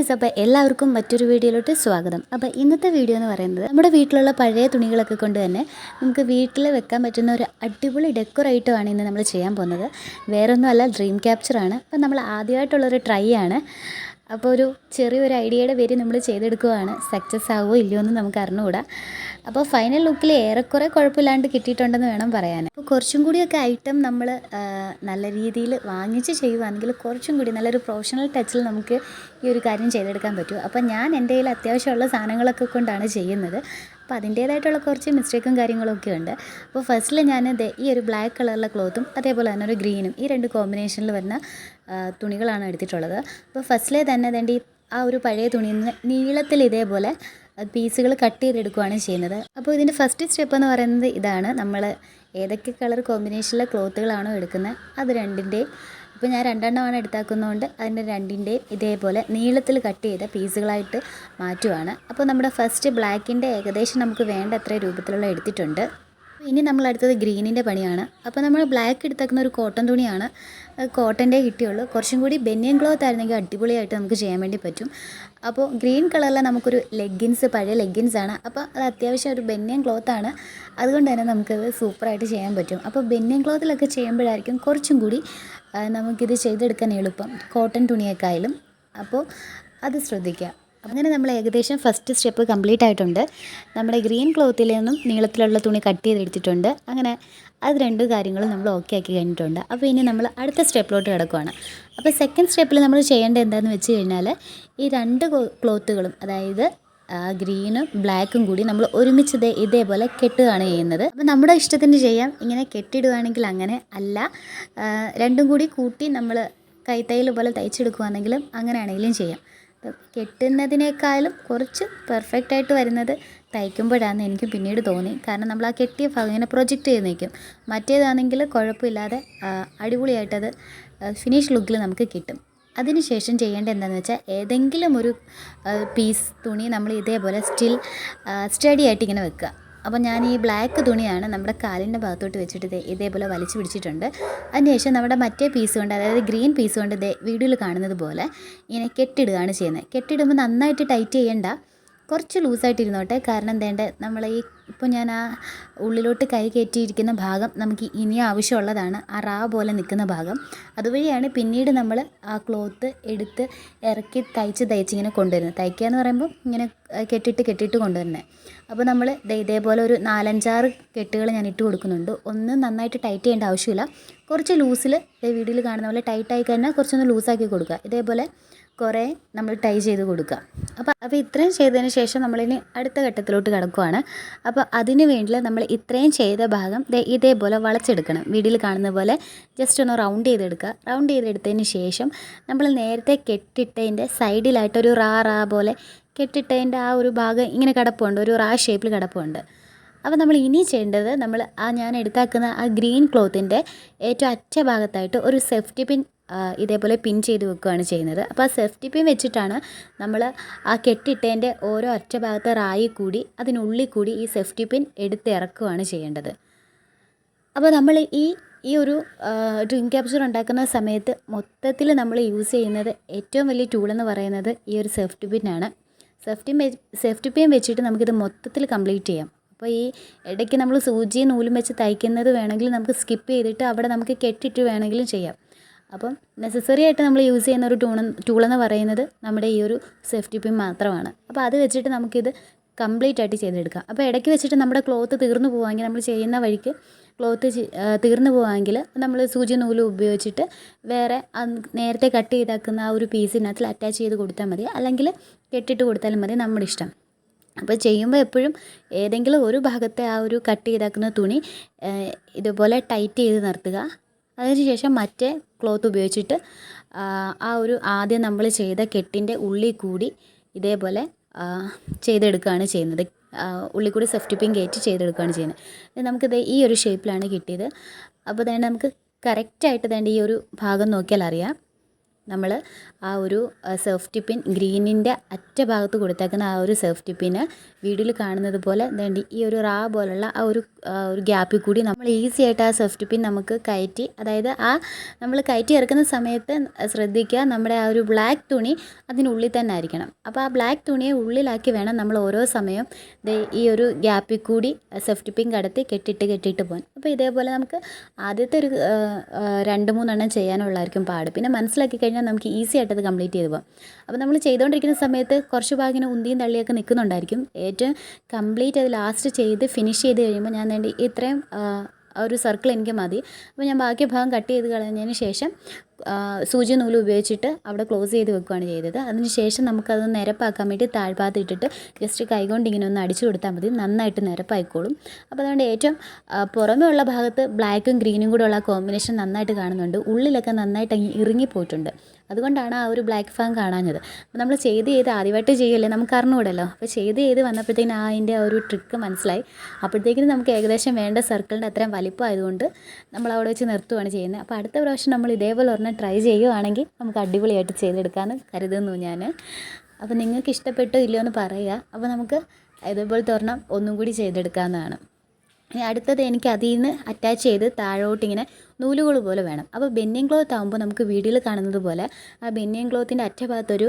Guys, അപ്പോൾ എല്ലാവർക്കും മറ്റൊരു വീഡിയോയിലോട്ട് സ്വാഗതം. അപ്പോൾ ഇന്നത്തെ വീഡിയോ എന്ന് പറയുന്നത് നമ്മുടെ വീട്ടിലുള്ള പഴയ തുണികളൊക്കെ കൊണ്ട് തന്നെ നമുക്ക് വീട്ടിൽ വെക്കാൻ പറ്റുന്ന ഒരു അടിപൊളി ഡെക്കറേറ്റീവാണ് ഇന്ന് നമ്മൾ ചെയ്യാൻ പോകുന്നത്. വേറൊന്നുമല്ല, ഡ്രീം ക്യാപ്ചറാണ്. അപ്പോൾ നമ്മൾ ആദ്യമായിട്ടുള്ളൊരു ട്രൈ ആണ്. അപ്പോൾ ഒരു ചെറിയൊരു ഐഡിയയുടെ പേര് നമ്മൾ ചെയ്തെടുക്കുകയാണ്. സക്സസ് ആവുമോ ഇല്ലയോ എന്ന് നമുക്ക് അറിഞ്ഞുകൂടാ. അപ്പോൾ ഫൈനൽ ലുക്കിൽ ഏറെക്കുറെ കുഴപ്പമില്ലാണ്ട് കിട്ടിയിട്ടുണ്ടെന്ന് വേണം പറയാൻ. അപ്പോൾ കുറച്ചും കൂടിയൊക്കെ ഐറ്റം നമ്മൾ നല്ല രീതിയിൽ വാങ്ങിച്ച് ചെയ്യുവാണെങ്കിൽ കുറച്ചും കൂടി നല്ലൊരു പ്രൊഫഷണൽ ടച്ചിൽ നമുക്ക് ഈ ഒരു കാര്യം ചെയ്തെടുക്കാൻ പറ്റും. അപ്പോൾ ഞാൻ എൻ്റെ കയ്യിൽ അത്യാവശ്യമുള്ള സാധനങ്ങളൊക്കെ കൊണ്ടാണ് ചെയ്യുന്നത്. അപ്പോൾ അതിൻ്റേതായിട്ടുള്ള കുറച്ച് മിസ്റ്റേക്കും കാര്യങ്ങളൊക്കെ ഉണ്ട്. അപ്പോൾ ഫസ്റ്റിൽ ഞാൻ ഈ ഒരു ബ്ലാക്ക് കളറിലെ ക്ലോത്തും അതേപോലെ തന്നെ ഒരു ഗ്രീനും ഈ രണ്ട് കോമ്പിനേഷനിൽ വരുന്ന തുണികളാണ് എടുത്തിട്ടുള്ളത്. അപ്പോൾ ഫസ്റ്റിലെ തന്നെ ഈ ആ ഒരു പഴയ തുണിയിൽ നിന്ന് നീളത്തിൽ ഇതേപോലെ പീസുകൾ കട്ട് ചെയ്തെടുക്കുകയാണ് ചെയ്യുന്നത്. അപ്പോൾ ഇതിൻ്റെ ഫസ്റ്റ് സ്റ്റെപ്പ് എന്ന് പറയുന്നത് ഇതാണ്. നമ്മൾ ഏതൊക്കെ കളർ കോമ്പിനേഷനിലെ ക്ലോത്തുകളാണോ എടുക്കുന്നത് അത് രണ്ടിൻ്റെയും, ഇപ്പോൾ ഞാൻ രണ്ടെണ്ണമാണ് എടുത്താക്കുന്നതുകൊണ്ട് അതിൻ്റെ രണ്ടിൻ്റെയും ഇതേപോലെ നീളത്തിൽ കട്ട് ചെയ്ത പീസുകളായിട്ട് മാറ്റുവാണ്. അപ്പോൾ നമ്മുടെ ഫസ്റ്റ് ബ്ലാക്കിൻ്റെ ഏകദേശം നമുക്ക് വേണ്ട അത്ര രൂപത്തിലുള്ള എടുത്തിട്ടുണ്ട്. ഇനി നമ്മൾ അടുത്തത് ഗ്രീനിൻ്റെ പണിയാണ്. അപ്പോൾ നമ്മൾ ബ്ലാക്ക് എടുത്തേക്കുന്ന ഒരു കോട്ടൺ തുണിയാണ്, കോട്ടൻ്റെ കിട്ടിയുള്ളൂ. കുറച്ചും കൂടി ബനിയൻ ക്ലോത്ത് ആയിരുന്നെങ്കിൽ അടിപൊളിയായിട്ട് നമുക്ക് ചെയ്യാൻ വേണ്ടി പറ്റും. അപ്പോൾ ഗ്രീൻ കളറിൽ നമുക്കൊരു ലെഗിൻസ്, പഴയ ലെഗിൻസാണ്. അപ്പോൾ അത് അത്യാവശ്യം ഒരു ബനിയൻ ക്ലോത്താണ്, അതുകൊണ്ട് തന്നെ നമുക്കത് സൂപ്പറായിട്ട് ചെയ്യാൻ പറ്റും. അപ്പോൾ ബനിയൻ ക്ലോത്തിലൊക്കെ ചെയ്യുമ്പോഴായിരിക്കും കുറച്ചും കൂടി നമുക്കിത് ചെയ്തെടുക്കാൻ എളുപ്പം കോട്ടൺ തുണിയേക്കായാലും. അപ്പോൾ അത് ശ്രദ്ധിക്കുക. അങ്ങനെ നമ്മൾ ഏകദേശം ഫസ്റ്റ് സ്റ്റെപ്പ് കംപ്ലീറ്റ് ആയിട്ടുണ്ട്. നമ്മുടെ ഗ്രീൻ ക്ലോത്തിൽ നിന്നും നീളത്തിലുള്ള തുണി കട്ട് ചെയ്തെടുത്തിട്ടുണ്ട്. അങ്ങനെ അത് രണ്ട് കാര്യങ്ങളും നമ്മൾ ഓക്കെ ആക്കി കഴിഞ്ഞിട്ടുണ്ട്. അപ്പോൾ ഇനി നമ്മൾ അടുത്ത സ്റ്റെപ്പിലോട്ട് കിടക്കുകയാണ്. അപ്പോൾ സെക്കൻഡ് സ്റ്റെപ്പിൽ നമ്മൾ ചെയ്യേണ്ടത് എന്താണെന്ന് വെച്ച് കഴിഞ്ഞാൽ ഈ രണ്ട് ക്ലോത്തുകളും, അതായത് ഗ്രീനും ബ്ലാക്കും കൂടി നമ്മൾ ഒരുമിച്ച് ഇതേപോലെ കെട്ടുകയാണ് ചെയ്യുന്നത്. അപ്പോൾ നമ്മുടെ ഇഷ്ടത്തിന് ചെയ്യാം. ഇങ്ങനെ കെട്ടിടുകയാണെങ്കിൽ അങ്ങനെ അല്ല, രണ്ടും കൂടി കൂട്ടി നമ്മൾ കൈത്തയ്യൽ പോലെ തയ്ച്ചെടുക്കുകയാണെങ്കിലും അങ്ങനെയാണെങ്കിലും ചെയ്യാം. കെട്ടുന്നതിനേക്കാളും കുറച്ച് പെർഫെക്റ്റ് ആയിട്ട് വരുന്നത് തയ്ക്കുമ്പോഴാണെന്ന് എനിക്ക് പിന്നീട് തോന്നി. കാരണം നമ്മൾ ആ കെട്ടിയ ഭാഗം ഇങ്ങനെ പ്രൊജക്റ്റ് ചെയ്ത് നിൽക്കും. മറ്റേതാണെങ്കിൽ കുഴപ്പമില്ലാതെ അടിപൊളിയായിട്ടത് ഫിനിഷ് ലുക്കിൽ നമുക്ക് കിട്ടും. അതിനുശേഷം ചെയ്യേണ്ടത് എന്താണെന്ന് വെച്ചാൽ ഏതെങ്കിലും ഒരു പീസ് തുണി നമ്മൾ ഇതേപോലെ സ്റ്റഡി ആയിട്ട് ഇങ്ങനെ വെക്കുക. അപ്പോൾ ഞാൻ ഈ ബ്ലാക്ക് തുണിയാണ് നമ്മുടെ കാലിൻ്റെ ഭാഗത്തോട്ട് വെച്ചിട്ട് ഇതേപോലെ വലിച്ചു പിടിച്ചിട്ടുണ്ട്. അതിനുശേഷം നമ്മുടെ മറ്റേ പീസ് കൊണ്ട്, അതായത് ഗ്രീൻ പീസ് കൊണ്ട് വീഡിയോയിൽ കാണുന്നത് പോലെ ഇങ്ങനെ കെട്ടിടുകയാണ് ചെയ്യുന്നത്. കെട്ടിടുമ്പോൾ നന്നായിട്ട് ടൈറ്റ് ചെയ്യണ്ട, കുറച്ച് ലൂസായിട്ട് ഇരുന്നോട്ടെ. കാരണം നമ്മൾ ഇപ്പോൾ ഞാൻ ആ ഉള്ളിലോട്ട് കൈ കയറ്റിയിരിക്കുന്ന ഭാഗം നമുക്ക് ഇനി ആവശ്യമുള്ളതാണ്, ആ റാ പോലെ നിൽക്കുന്ന ഭാഗം. അതുവഴിയാണ് പിന്നീട് നമ്മൾ ആ ക്ലോത്ത് എടുത്ത് ഇറക്കി തയ്ച്ചിങ്ങനെ കൊണ്ടുവരുന്നത്. തയ്ക്കുക എന്ന് പറയുമ്പോൾ ഇങ്ങനെ കെട്ടിട്ട് കൊണ്ടുവരുന്നത്. അപ്പോൾ നമ്മൾ ഇതേപോലെ ഒരു 4-5-6 കെട്ടുകൾ ഞാൻ ഇട്ട് കൊടുക്കുന്നുണ്ട്. ഒന്നും നന്നായിട്ട് ടൈറ്റ് ചെയ്യേണ്ട ആവശ്യമില്ല. കുറച്ച് ലൂസിൽ വീഡിയോയിൽ കാണുന്ന പോലെ ടൈറ്റായി കഴിഞ്ഞാൽ കുറച്ചൊന്ന് ലൂസാക്കി കൊടുക്കുക. ഇതേപോലെ കുറേ നമ്മൾ ടൈ ചെയ്ത് കൊടുക്കുക. അപ്പോൾ ഇത്രയും ചെയ്തതിന് ശേഷം നമ്മളിനി അടുത്ത ഘട്ടത്തിലോട്ട് കിടക്കുകയാണ്. അപ്പോൾ അതിന് വേണ്ടി നമ്മൾ ഇത്രയും ചെയ്ത ഭാഗം ഇതേപോലെ വളച്ചെടുക്കണം. വീഡിയോയിൽ കാണുന്ന പോലെ ജസ്റ്റ് ഒന്ന് റൗണ്ട് ചെയ്തെടുക്കുക. റൗണ്ട് ചെയ്തെടുത്തതിന് ശേഷം നമ്മൾ നേരത്തെ കെട്ടിട്ടതിൻ്റെ സൈഡിലായിട്ടൊരു റാ പോലെ കെട്ടിട്ടതിൻ്റെ ആ ഒരു ഭാഗം ഇങ്ങനെ കിടപ്പുണ്ട്, ഒരു റാ ഷേപ്പിൽ കിടപ്പുണ്ട്. അപ്പോൾ നമ്മൾ ഇനി ചെയ്യേണ്ടത്, നമ്മൾ ഞാൻ എടുത്താക്കുന്ന ആ ഗ്രീൻ ക്ലോത്തിൻ്റെ ഏറ്റവും അറ്റ ഭാഗത്തായിട്ട് ഒരു സേഫ്റ്റി പിൻ ഇതേപോലെ പിൻ ചെയ്ത് വെക്കുകയാണ് ചെയ്യുന്നത്. അപ്പോൾ ആ സേഫ്റ്റി പിൻ വെച്ചിട്ടാണ് നമ്മൾ ആ കെട്ടിട്ടതിൻ്റെ ഓരോ അറ്റ ഭാഗത്തെ റായി കൂടി അതിനുള്ളിൽ കൂടി ഈ സേഫ്റ്റി പിൻ എടുത്ത് ഇറക്കുകയാണ് ചെയ്യേണ്ടത്. അപ്പോൾ നമ്മൾ ഈ ഒരു ഡ്രീം ക്യാപ്ചർ ഉണ്ടാക്കുന്ന സമയത്ത് മൊത്തത്തിൽ നമ്മൾ യൂസ് ചെയ്യുന്നത് ഏറ്റവും വലിയ ടൂളെന്ന് പറയുന്നത് ഈ ഒരു സേഫ്റ്റി പിന്നാണ്. സേഫ്റ്റി പിൻ വെച്ചിട്ട് നമുക്കിത് മൊത്തത്തിൽ കംപ്ലീറ്റ് ചെയ്യാം. അപ്പോൾ ഈ ഇടയ്ക്ക് നമ്മൾ സൂചിയും നൂലും വെച്ച് തയ്ക്കുന്നത് വേണമെങ്കിൽ നമുക്ക് സ്കിപ്പ് ചെയ്തിട്ട് അവിടെ നമുക്ക് കെട്ടിട്ട് വേണമെങ്കിലും ചെയ്യാം. അപ്പം നെസസറി ആയിട്ട് നമ്മൾ യൂസ് ചെയ്യുന്ന ഒരു ടൂളെന്ന് പറയുന്നത് നമ്മുടെ ഈ ഒരു സേഫ്റ്റി പിൻ മാത്രമാണ്. അപ്പോൾ അത് വെച്ചിട്ട് നമുക്കിത് കംപ്ലീറ്റ് ആയിട്ട് ചെയ്തെടുക്കാം. അപ്പോൾ ഇടയ്ക്ക് വെച്ചിട്ട് നമ്മുടെ ക്ലോത്ത് തീർന്നു പോകാമെങ്കിൽ, നമ്മൾ ചെയ്യുന്ന വഴിക്ക് ക്ലോത്ത് തീർന്നു പോകാമെങ്കിൽ നമ്മൾ സൂചി നൂലും ഉപയോഗിച്ചിട്ട് വേറെ നേരത്തെ കട്ട് ചെയ്താക്കുന്ന ആ ഒരു പീസിനകത്തിൽ അറ്റാച്ച് ചെയ്ത് കൊടുത്താൽ മതി, അല്ലെങ്കിൽ കെട്ടിട്ട് കൊടുത്താലും മതി, നമ്മുടെ ഇഷ്ടം. അപ്പോൾ ചെയ്യുമ്പോൾ എപ്പോഴും ഏതെങ്കിലും ഒരു ഭാഗത്തെ ആ ഒരു കട്ട് ചെയ്താക്കുന്ന തുണി ഇതുപോലെ ടൈറ്റ് ചെയ്ത് നിർത്തുക. അതിനുശേഷം മറ്റേ ക്ലോത്ത് ഉപയോഗിച്ചിട്ട് ആ ഒരു ആദ്യം നമ്മൾ ചെയ്ത കെട്ടിൻ്റെ ഉള്ളിൽ കൂടി ഇതേപോലെ ചെയ്തെടുക്കുകയാണ് ചെയ്യുന്നത്. ഉള്ളിൽ കൂടി സേഫ്റ്റി പിൻ കയറ്റി ചെയ്തെടുക്കുകയാണ് ചെയ്യുന്നത്. നമുക്കിത് ഈ ഒരു ഷേപ്പിലാണ് കിട്ടിയത്. അപ്പോൾ നമുക്ക് കറക്റ്റായിട്ട് ഈ ഒരു ഭാഗം നോക്കിയാൽ അറിയാം. നമ്മൾ ആ ഒരു സേഫ്റ്റി പിൻ ഗ്രീനിൻ്റെ അറ്റഭാഗത്ത് കൊടുത്തേക്കുന്ന ആ ഒരു സേഫ്റ്റി പിന്ന് വീഡിയോയിൽ കാണുന്നത് പോലെ വേണ്ടി ഈ ഒരു റാ പോലുള്ള ആ ഒരു ഗ്യാപ്പിൽ കൂടി നമ്മൾ ഈസി ആയിട്ട് ആ സേഫ്റ്റി പിൻ നമുക്ക് കയറ്റി, അതായത് നമ്മൾ കയറ്റി ഇറക്കുന്ന സമയത്ത് ശ്രദ്ധിക്കുക, നമ്മുടെ ആ ഒരു ബ്ലാക്ക് തുണി അതിനുള്ളിൽ തന്നെ ആയിരിക്കണം. അപ്പോൾ ആ ബ്ലാക്ക് തുണിയെ ഉള്ളിലാക്കി വേണം നമ്മൾ ഓരോ സമയം ഈ ഒരു ഗ്യാപ്പിൽ കൂടി സേഫ്റ്റി പിൻ കടത്തി കെട്ടിയിട്ട് പോകാൻ. അപ്പോൾ ഇതേപോലെ നമുക്ക് ആദ്യത്തെ ഒരു 2-3 ചെയ്യാനുള്ളതായിരിക്കും പാട്. പിന്നെ മനസ്സിലാക്കി കഴിഞ്ഞാൽ നമുക്ക് ഈസി ആയിട്ട് അത് കംപ്ലീറ്റ് ചെയ്ത് പോകാം. അപ്പോൾ നമ്മൾ ചെയ്തുകൊണ്ടിരിക്കുന്ന സമയത്ത് കുറച്ച് ഭാഗം ഇങ്ങനെ ഉന്തിയും തള്ളിയൊക്കെ നിൽക്കുന്നുണ്ടായിരിക്കും. ഏറ്റവും കംപ്ലീറ്റ് അത് ലാസ്റ്റ് ചെയ്ത് ഫിനിഷ് ചെയ്ത് കഴിയുമ്പോൾ ഞാൻ വേണ്ടി ഇത്രയും ഒരു സർക്കിൾ എനിക്ക് മതി. അപ്പോൾ ഞാൻ ബാക്കി ഭാഗം കട്ട് ചെയ്ത് കളഞ്ഞതിന് ശേഷം സൂചി നൂല് ഉപയോഗിച്ചിട്ട് അവിടെ ക്ലോസ് ചെയ്ത് വെക്കുകയാണ് ചെയ്തത്. അതിന് ശേഷം നമുക്കത് നിരപ്പാക്കാൻ വേണ്ടി താഴ്ഭാഗത്ത് ഇട്ടിട്ട് ജസ്റ്റ് കൈകൊണ്ട് ഇങ്ങനെ ഒന്ന് അടിച്ചു കൊടുത്താൽ മതി, നന്നായിട്ട് നിരപ്പായിക്കോളും. അപ്പോൾ അതുകൊണ്ട് ഏറ്റവും പുറമേ ഉള്ള ഭാഗത്ത് ബ്ലാക്കും ഗ്രീനും കൂടെ ഉള്ള കോമ്പിനേഷൻ നന്നായിട്ട് കാണുന്നുണ്ട്. ഉള്ളിലൊക്കെ നന്നായിട്ട് ഇറങ്ങിപ്പോയിട്ടുണ്ട്. അതുകൊണ്ടാണ് ആ ഒരു ബ്ലാക്ക് ഭാഗം കാണാഞ്ഞത്. അപ്പോൾ നമ്മൾ ചെയ്ത് ആദ്യമായിട്ട് ചെയ്യല്ലേ, നമുക്ക് അറിഞ്ഞുകൂടല്ലോ. അപ്പോൾ ചെയ്ത് വന്നപ്പോഴത്തേക്കും അതിൻ്റെ ഒരു ട്രിക്ക് മനസ്സിലായി. അപ്പോഴത്തേക്കും നമുക്ക് ഏകദേശം വേണ്ട സർക്കിളിൻ്റെ അത്രയും വലിപ്പമായതുകൊണ്ട് നമ്മൾ അവിടെ വെച്ച് നിർത്തുകയാണ് ചെയ്യുന്നത്. അപ്പോൾ അടുത്ത പ്രാവശ്യം നമ്മൾ ഇതേപോലെ ഒരെണ്ണം ട്രൈ ചെയ്യുകയാണെങ്കിൽ നമുക്ക് അടിപൊളിയായിട്ട് ചെയ്തെടുക്കാമെന്ന് കരുതുന്നു ഞാൻ. അപ്പോൾ നിങ്ങൾക്ക് ഇഷ്ടപ്പെട്ടോ ഇല്ലയോ എന്ന് പറയുക. അപ്പോൾ നമുക്ക് ഇതേപോലത്തെ ഒരെണ്ണം ഒന്നും കൂടി ചെയ്തെടുക്കാവുന്നതാണ്. ഇനി അടുത്തത് എനിക്ക് അതിൽ നിന്ന് അറ്റാച്ച് ചെയ്ത് താഴോട്ടിങ്ങനെ നൂലുകൾ പോലെ വേണം. അപ്പോൾ ബെന്നിങ് ക്ലോത്ത് ആകുമ്പോൾ നമുക്ക് വീഡിയോയിൽ കാണുന്നത് പോലെ ആ ബെന്നിങ് ക്ലോത്തിൻ്റെ അറ്റഭാഗത്തൊരു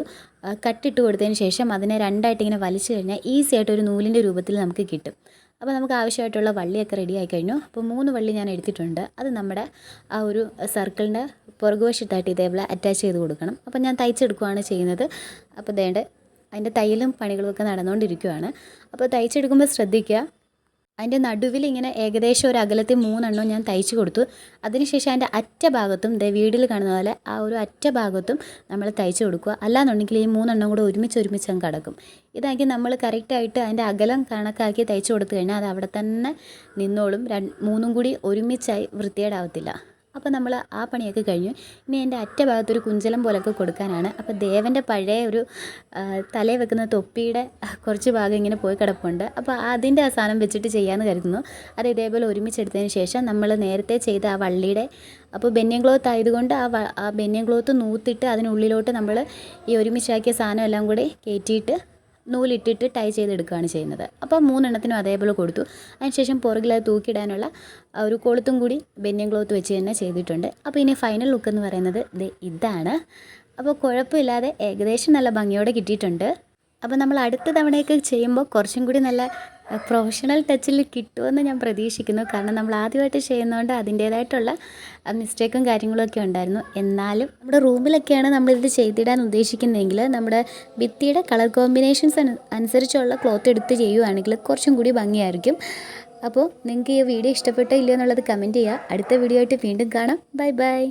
കട്ടിട്ട് കൊടുത്തതിന് ശേഷം അതിനെ രണ്ടായിട്ട് ഇങ്ങനെ വലിച്ചു കഴിഞ്ഞാൽ ഈസി ആയിട്ട് ഒരു നൂലിൻ്റെ രൂപത്തിൽ നമുക്ക് കിട്ടും. അപ്പോൾ നമുക്ക് ആവശ്യമായിട്ടുള്ള വള്ളിയൊക്കെ റെഡി ആയി കഴിഞ്ഞു. അപ്പോൾ 3 വള്ളി ഞാൻ എടുത്തിട്ടുണ്ട്. അത് നമ്മുടെ ആ ഒരു സർക്കിളിൻ്റെ പുറകുവശത്തായിട്ട് ഇതേപോലെ അറ്റാച്ച് ചെയ്ത് കൊടുക്കണം. അപ്പോൾ ഞാൻ തയ്ച്ചെടുക്കുകയാണ് ചെയ്യുന്നത്. അപ്പോൾ അതിൻ്റെ തയ്യലും പണികളും ഒക്കെ നടന്നുകൊണ്ടിരിക്കുകയാണ്. അപ്പോൾ തയ്ച്ചെടുക്കുമ്പോൾ ശ്രദ്ധിക്കുക, അതിൻ്റെ നടുവിൽ ഇങ്ങനെ ഏകദേശം ഒരു അകലത്തിൽ 3 ഞാൻ തയ്ച്ച് കൊടുത്തു. അതിനുശേഷം അതിൻ്റെ അറ്റഭാഗത്തും വീഡിയോയിൽ കാണുന്ന പോലെ ആ ഒരു അറ്റഭാഗത്തും നമ്മൾ തയ്ച്ച് കൊടുക്കുക. അല്ലാന്നുണ്ടെങ്കിൽ ഈ 3 കൂടെ ഒരുമിച്ച് അങ്ങ് കിടക്കും. ഇതാക്കി നമ്മൾ കറക്റ്റായിട്ട് അതിൻ്റെ അകലം കണക്കാക്കി തയ്ച്ച് കൊടുത്തു കഴിഞ്ഞാൽ അത് അവിടെ തന്നെ നിന്നോളും. 3 കൂടി ഒരുമിച്ചായി വൃത്തികേടാവത്തില്ല. അപ്പോൾ നമ്മൾ ആ പണിയൊക്കെ കഴിഞ്ഞു. ഇനി എൻ്റെ അറ്റഭാഗത്തൊരു കുഞ്ചലം പോലൊക്കെ കൊടുക്കാനാണ്. അപ്പോൾ ദേവൻ്റെ പഴയ ഒരു തലയിൽ വെക്കുന്ന തൊപ്പിയുടെ കുറച്ച് ഭാഗം ഇങ്ങനെ പോയി കിടപ്പുണ്ട്. അപ്പോൾ അതിൻ്റെ ആ സാധനം വെച്ചിട്ട് ചെയ്യാമെന്ന് കരുതുന്നു. അത് ഇതേപോലെ ഒരുമിച്ചെടുത്തതിന് ശേഷം നമ്മൾ നേരത്തെ ചെയ്ത ആ വള്ളിയുടെ, അപ്പോൾ ബനിയൻ ക്ലോത്ത് ആയതുകൊണ്ട് ആ ബനിയൻ ക്ലോത്ത് നൂത്തിട്ട് അതിനുള്ളിലോട്ട് നമ്മൾ ഈ ഒരുമിച്ചാക്കിയ സാധനം എല്ലാം കൂടി കയറ്റിയിട്ട് നൂലിട്ടിട്ട് ടൈ ചെയ്തെടുക്കുകയാണ് ചെയ്യുന്നത്. അപ്പോൾ 3 അതേപോലെ കൊടുത്തു. അതിനുശേഷം പുറകിൽ അത് തൂക്കിയിടാനുള്ള ഒരു കൊളുത്തും കൂടി ബനിയൻ ക്ലോത്ത് വെച്ച് തന്നെ ചെയ്തിട്ടുണ്ട്. അപ്പോൾ ഇനി ഫൈനൽ ലുക്ക് എന്ന് പറയുന്നത് ഇതാണ്. അപ്പോൾ കുഴപ്പമില്ലാതെ ഏകദേശം നല്ല ഭംഗിയോടെ കിട്ടിയിട്ടുണ്ട്. അപ്പോൾ നമ്മൾ അടുത്ത തവണയൊക്കെ ചെയ്യുമ്പോൾ കുറച്ചും കൂടി നല്ല പ്രൊഫഷണൽ ടച്ചിൽ കിട്ടുമെന്ന് ഞാൻ പ്രതീക്ഷിക്കുന്നു. കാരണം നമ്മൾ ആദ്യമായിട്ട് ചെയ്യുന്നതുകൊണ്ട് അതിൻ്റേതായിട്ടുള്ള മിസ്റ്റേക്കും കാര്യങ്ങളൊക്കെ ഉണ്ടായിരുന്നു. എന്നാലും നമ്മുടെ റൂമിലൊക്കെയാണ് നമ്മളിത് ചെയ്തിടാൻ ഉദ്ദേശിക്കുന്നതെങ്കിൽ നമ്മുടെ ഭിത്തിയുടെ കളർ കോമ്പിനേഷൻസ് അനുസരിച്ചുള്ള ക്ലോത്ത് എടുത്ത് ചെയ്യുകയാണെങ്കിൽ കുറച്ചും കൂടി ഭംഗിയായിരിക്കും. അപ്പോൾ നിങ്ങൾക്ക് ഈ വീഡിയോ ഇഷ്ടപ്പെട്ടോ ഇല്ലയോ എന്നുള്ളത് കമൻറ്റ് ചെയ്യുക. അടുത്ത വീഡിയോ ആയിട്ട് വീണ്ടും കാണാം. Bye bye.